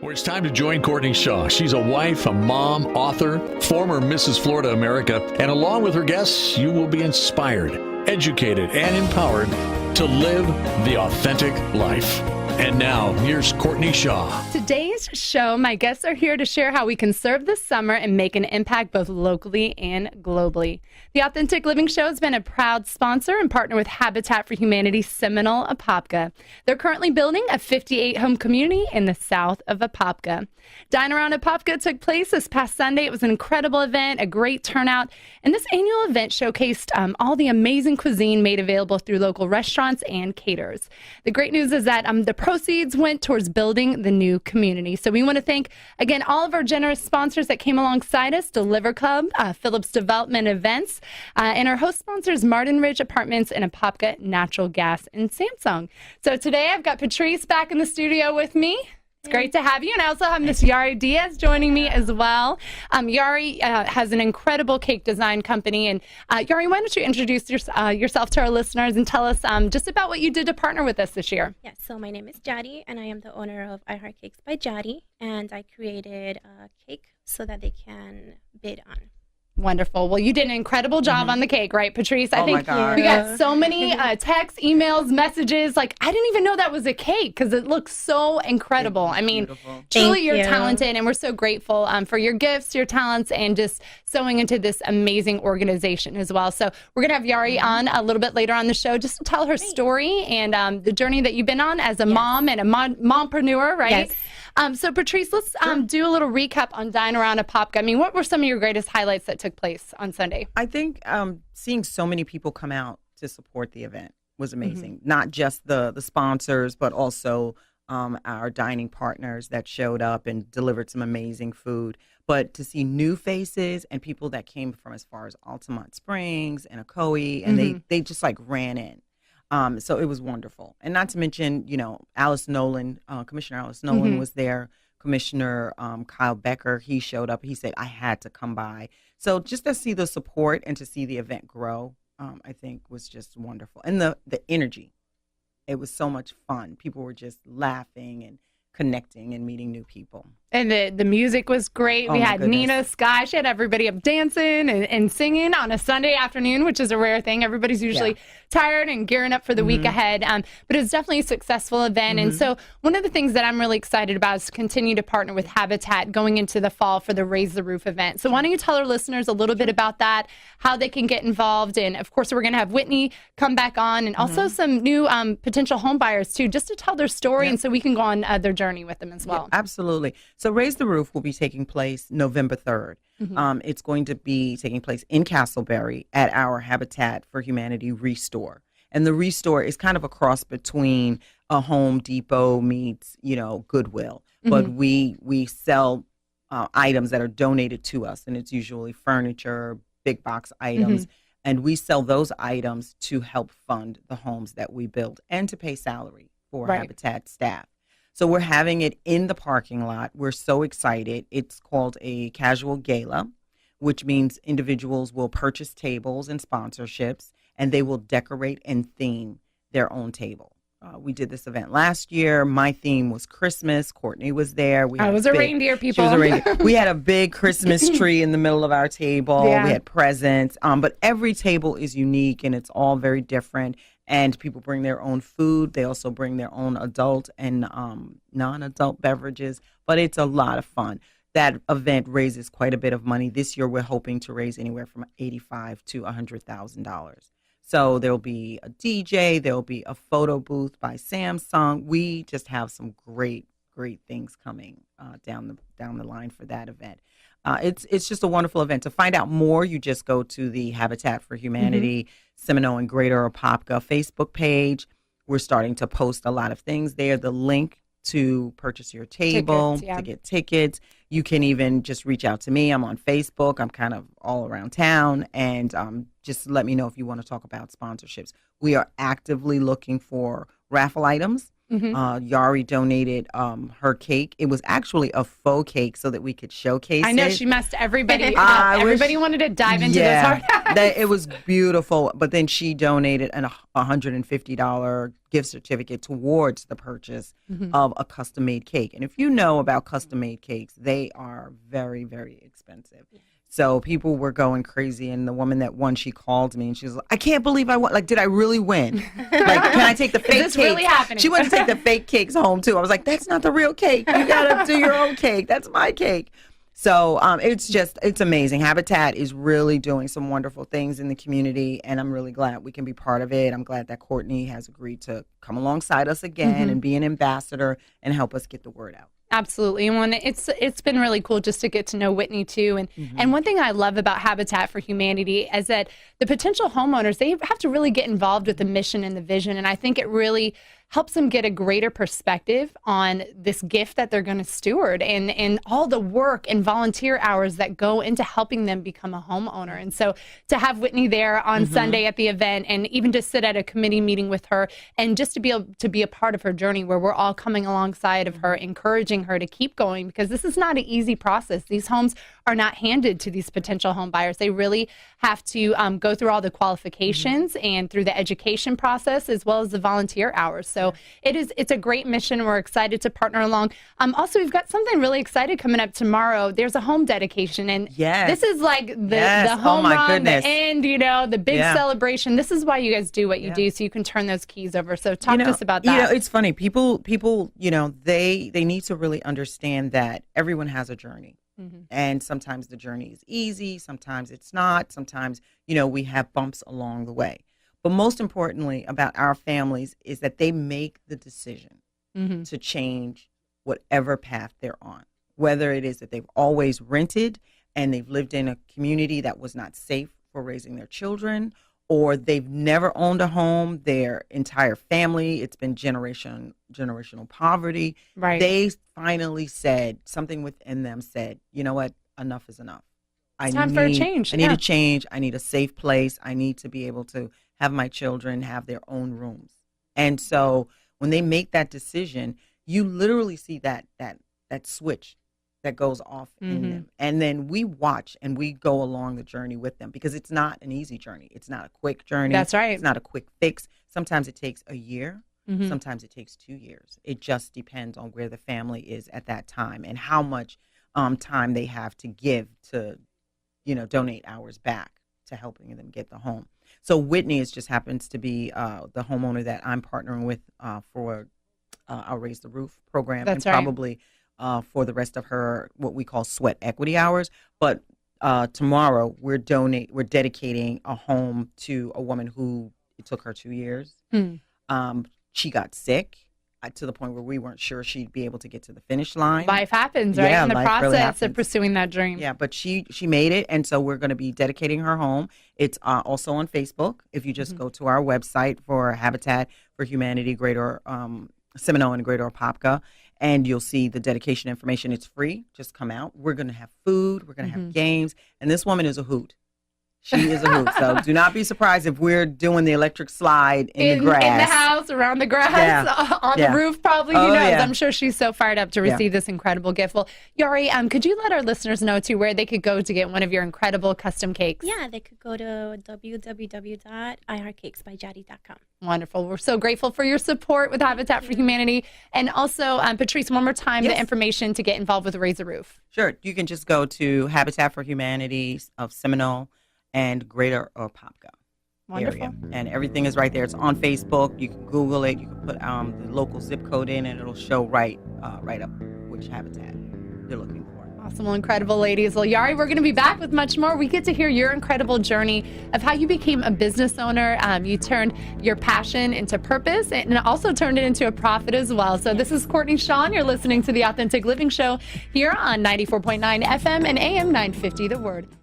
Well, it's time to join Courtney Shaw. She's a wife, a mom, author, former Mrs. Florida America, and along with her guests, you will be inspired, educated, and empowered to live the authentic life. And now, here's Courtney Shaw. Today's show, my guests are here to share how we can serve this summer and make an impact both locally and globally. The Authentic Living Show has been a proud sponsor and partner with Habitat for Humanity's Seminole Apopka. They're currently building a 58-home community in the south of Apopka. Dine Around Apopka took place this past Sunday. It was an incredible event, a great turnout, and this annual event showcased all the amazing cuisine made available through local restaurants and caterers. The great news is that the proceeds went towards building the new community. So we want to thank, again, all of our generous sponsors that came alongside us, Deliver Club, Phillips Development Events, and our host sponsors, Martin Ridge Apartments and Apopka Natural Gas and Samsung. So today I've got Patrice back in the studio with me. It's great to have you. And I also have Miss Yari Diaz joining me as well. Yari has an incredible cake design company. And Yari, why don't you introduce yourself to our listeners and tell us just about what you did to partner with us this year? Yes, so my name is Yari, and I am the owner of I Heart Cakes by Yari. And I created a cake so that they can bid on. Wonderful. Well, you did an incredible job on the cake, right, Patrice? I think my God. we got so many texts, emails, messages. Like, I didn't even know that was a cake because it looks so incredible. I mean, Beautiful. truly, you're you. talented, and we're so grateful for your gifts, your talents, and just sewing into this amazing organization as well. So we're going to have Yari on a little bit later on the show just to tell her story and the journey that you've been on as a mom and a mompreneur, right? Yes. So, Patrice, let's do a little recap on Dine Around Apopka. I mean, what were some of your greatest highlights that took place on Sunday? I think seeing so many people come out to support the event was amazing. Not just the sponsors, but also our dining partners that showed up and delivered some amazing food. But to see new faces and people that came from as far as Altamont Springs and Ocoee, and they just like ran in. So it was wonderful. And not to mention, Alice Nolan, Commissioner Alice Nolan was there. Commissioner Kyle Becker, he showed up. He said, I had to come by. So just to see the support and to see the event grow, I think was just wonderful. And the energy, it was so much fun. People were just laughing and connecting and meeting new people. And the music was great. Oh, we my had goodness. Nina, Sky. She had everybody up dancing and singing on a Sunday afternoon, which is a rare thing. Everybody's usually tired and gearing up for the week ahead. But it was definitely a successful event. And so one of the things that I'm really excited about is to continue to partner with Habitat going into the fall for the Raise the Roof event. So why don't you tell our listeners a little bit about that, how they can get involved. And, of course, we're going to have Whitney come back on and also some new potential home buyers, too, just to tell their story and so we can go on their journey with them as well. Yeah, absolutely. So Raise the Roof will be taking place November 3rd. It's going to be taking place in Castleberry at our Habitat for Humanity Restore. And the Restore is kind of a cross between a Home Depot meets, Goodwill. But we sell items that are donated to us, and it's usually furniture, big box items. And we sell those items to help fund the homes that we build and to pay salary for Habitat staff. So we're having it in the parking lot. We're so excited. It's called a casual gala, which means individuals will purchase tables and sponsorships, and they will decorate and theme their own table. We did this event last year. My theme was Christmas. Courtney was there. I was a reindeer, people. She was a reindeer. We had a big Christmas tree in the middle of our table. Yeah. We had presents. But every table is unique, and it's all very different. And people bring their own food. They also bring their own adult and non-adult beverages. But it's a lot of fun. That event raises quite a bit of money. This year, we're hoping to raise anywhere from $85,000 to $100,000. So there'll be a DJ. There'll be a photo booth by Samsung. We just have some great things coming down the line for that event. It's just a wonderful event. To find out more, you just go to the Habitat for Humanity Seminole and Greater Apopka Facebook page. We're starting to post a lot of things there. The link to purchase your table, to get tickets. You can even just reach out to me. I'm on Facebook. I'm kind of all around town. And just let me know if you want to talk about sponsorships. We are actively looking for raffle items. Yari donated her cake. It was actually a faux cake so that we could showcase it. I know she messed everybody up. Everybody wanted to dive into those hard hats. It was beautiful. But then she donated a $150 gift certificate towards the purchase of a custom-made cake. And if you know about custom-made cakes, they are very, very expensive. So people were going crazy, and the woman that won, she called me, and she was like, "I can't believe I won! Like, did I really win? Like, can I take the fake Is this cake?" really happening? She wanted to take the fake cakes home too. I was like, "That's not the real cake. You gotta do your own cake. That's my cake." So it's amazing. Habitat is really doing some wonderful things in the community, and I'm really glad we can be part of it. I'm glad that Courtney has agreed to come alongside us again and be an ambassador and help us get the word out. Absolutely. And when it's been really cool just to get to know Whitney too. And one thing I love about Habitat for Humanity is that the potential homeowners, they have to really get involved with the mission and the vision. And I think it really helps them get a greater perspective on this gift that they're going to steward and all the work and volunteer hours that go into helping them become a homeowner. And so to have Whitney there on Sunday at the event, and even to sit at a committee meeting with her, and just to be able to be a part of her journey where we're all coming alongside of her, encouraging her to keep going, because this is not an easy process. These homes are not handed to these potential home buyers. They really have to go through all the qualifications and through the education process, as well as the volunteer hours. So it's a great mission. We're excited to partner along. Also, we've got something really excited coming up tomorrow. There's a home dedication, and this is like the home run, the end, the big celebration. This is why you guys do what you do, so you can turn those keys over. So talk to us about that. It's funny. People, they need to really understand that everyone has a journey. And sometimes the journey is easy, sometimes it's not, sometimes, we have bumps along the way. But most importantly about our families is that they make the decision to change whatever path they're on, whether it is that they've always rented and they've lived in a community that was not safe for raising their children, or they've never owned a home, their entire family, it's been generational poverty. Right. They finally said, something within them said, you know what, enough is enough. It's time for a change. I need a change. I need a safe place. I need to be able to have my children have their own rooms. And so when they make that decision, you literally see that switch that goes off in them. And then we watch and we go along the journey with them, because it's not an easy journey. It's not a quick journey. That's right. It's not a quick fix. Sometimes it takes a year. Sometimes it takes 2 years. It just depends on where the family is at that time and how much time they have to give to, donate hours back to helping them get the home. So Whitney just happens to be the homeowner that I'm partnering with for our Raise the Roof program. That's and right. Probably for the rest of her, what we call sweat equity hours. But tomorrow we're dedicating a home to a woman who, it took her 2 years. She got sick to the point where we weren't sure she'd be able to get to the finish line. Life happens, right? In the life really process of happens. pursuing that dream. Yeah, but she made it, and so we're going to be dedicating her home. It's also on Facebook. If you just go to our website for Habitat for Humanity, Greater Seminole and Greater Apopka, and you'll see the dedication information. It's free. Just come out. We're going to have food. We're going to have games, and this woman is a hoot. She is a hoot. So do not be surprised if we're doing the electric slide in the grass. In the house, around the grass, on the roof probably. Who knows? Yeah. I'm sure she's so fired up to receive this incredible gift. Well, Yari, could you let our listeners know, too, where they could go to get one of your incredible custom cakes? Yeah, they could go to www.iharcakesbyjari.com. Wonderful. We're so grateful for your support with Habitat for Humanity. And also, Patrice, one more time, the information to get involved with Raise the Roof. Sure. You can just go to Habitat for Humanity of Seminole and Greater Apopka area. And everything is right there. It's on Facebook. You can Google it. You can put the local zip code in, and it'll show right up which habitat you're looking for. Awesome. Well, incredible, ladies. Well, Yari, we're going to be back with much more. We get to hear your incredible journey of how you became a business owner. You turned your passion into purpose and also turned it into a profit as well. So this is Courtney Shawn. You're listening to The Authentic Living Show here on 94.9 FM and AM 950 The Word.